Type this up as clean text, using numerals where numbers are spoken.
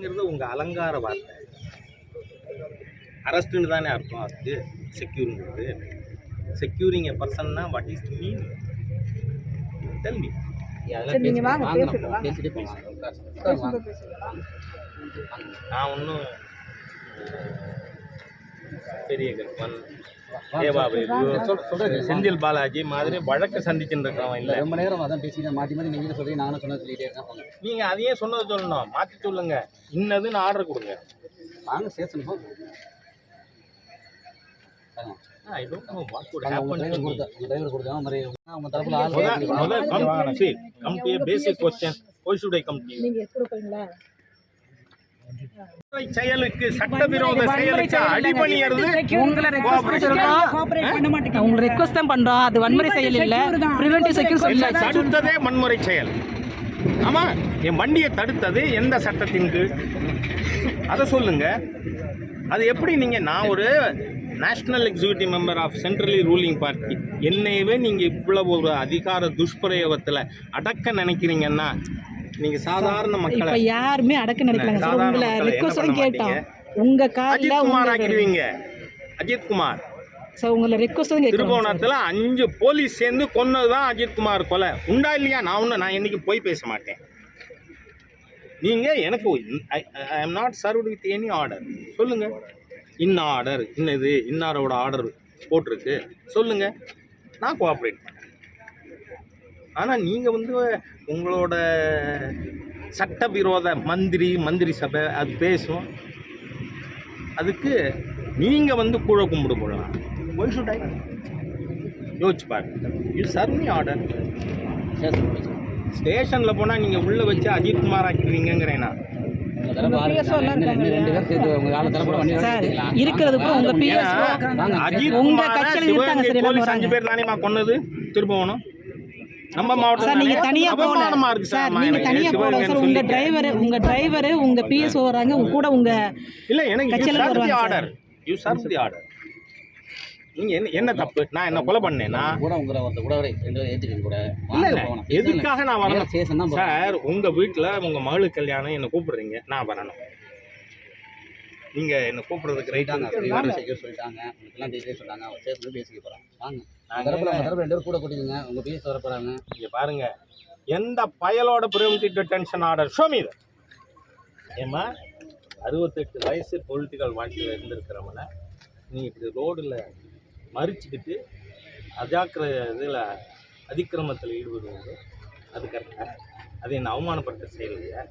செக்யூரிட்டிங்கிறது உங்கள் அலங்கார வார்த்தை. அரெஸ்ட்டுன்னு தானே அர்த்தம். அதுக்கு செக்யூருங்கிறது. செக்யூரிங் எ பர்சன்னா what is mean? Tell me. நான் ஒன்றும் பெரிய கற்பன் செந்தில் பாலாஜி மாதிரி வழக்கு சந்திச்சுட்டு இருக்கிறவன் இல்லை. ரொம்ப நேரம் அதான் பேசிட்டு மாற்றி மாற்றி நீங்கள் சொல்றீங்க, நானும் சொன்ன சொல்லிட்டே இருக்கேன். நீங்கள் அதையே சொன்னதை சொல்லணும், மாற்றி சொல்லுங்க. இன்னதுன்னு ஆர்டர் கொடுங்க. வாங்க ஸ்டேஷன் போ. I don't know what would happen to me. Driver கொடுத்தா மாதிரி அவங்க தரப்புல ஆள் come to a basic question. Why should I come to you? நீங்க கொடுப்பீங்களா? செயலுக்கு சட்டவிரோத செயலுக்கு அடிபணியறது உங்களை ரெக்வெஸ்ட் தான் பண்றோம். அது வன்முறை செயல் இல்ல, பிரிவென்டிவ் செக்யூரிட்டி தடுத்ததே வன்முறை செயல். ஆமா, என் வண்டியை தடுத்தது எந்த சட்டத்தின் கீழ் அதை சொல்லுங்க. அது எப்படி நீங்க, நான் ஒரு national executive member of centrally ruling party, என்னையவே நீங்கள் இவ்வளவு ஒரு அதிகார துஷ்பிரயோகத்தில் அடக்க நினைக்கிறீங்கன்னா நீங்க சாதாரண மக்களை யாருமே அடக்க நினைக்கலாங்க. உங்களை ரெக்வெஸ்ட் கேட்டோம். உங்க கார்ல அஜித் குமார் ஆக்கிடுவீங்க. அஜித் குமார் உங்களை ரெக்வெஸ்ட் கேட்டோம். திருபுவனத்தில் 5 போலீஸ் சேர்ந்து கொன்னதுதான் அஜித் குமார் கொலை. உண்டா இல்லையா? நான் என்னைக்கு போய் பேச மாட்டேன். நீங்க எனக்கு I am not served with any order. சொல்லுங்க, இன்ன ஆர்டர், இன்னது இன்னாரோட ஆர்டர் போட்டிருக்கு சொல்லுங்க, நான் கோஆப்ரேட் பண்ணேன். ஆனால் நீங்கள் உங்களோட சட்டவிரோத மந்திரி சபை அது பேசும். அதுக்கு நீங்கள் கூட கும்பிடு போடலாம். Why should I? யோசிச்சு பாருங்க. You serve me order. ஸ்டேஷனில் போனால் நீங்கள் உள்ளே வச்சு அஜித் குமார் ஆக்கிடுவீங்கிறேன்னா பேர் தானேமா கொன்னது திருப்பவனம் நம்ம மாவட்டம். நீங்க தனியா போகணும் சார், நீங்க தனியா போகணும் சார். உங்க டிரைவர் உங்க பிஎஸ் வராங்க கூட உங்க இல்ல. எனக்கு order, you serve the order. நீங்க என்ன தப்பு? நான் என்ன கொலை பண்ணேன்னா கூட கூட இல்ல எதுக்காக நான் வரணும் சார்? உங்க வீட்டுல உங்க மகளுக்கு கல்யாணம், என்ன கூப்பிடுறீங்க, நான் வரணும். நீங்க என்ன கூப்பிடுறதுக்கு ரைட்டாங்க. சொல்லிட்டாங்க சொன்னாங்க, பேசிக்க போறாங்க. வாங்க கூட கூட்டிங்க, உங்க பிஎஸ் வர போறாங்க. இங்க பாருங்க, எந்த பயலோட preventive detention order show me. ஏமா 68 வயசு பொலிட்டிக்கல் வாழ்க்கையில் இருந்திருக்கிறவனை நீங்கள் இப்படி ரோடில் மறிச்சுக்கிட்டு அஜாக்கிர இதில் அதிக்கிரமத்தில் ஈடுபடுவது அது கரெக்டாக? அது என்ன அவமானப்படுத்த செயல் இல்லையா?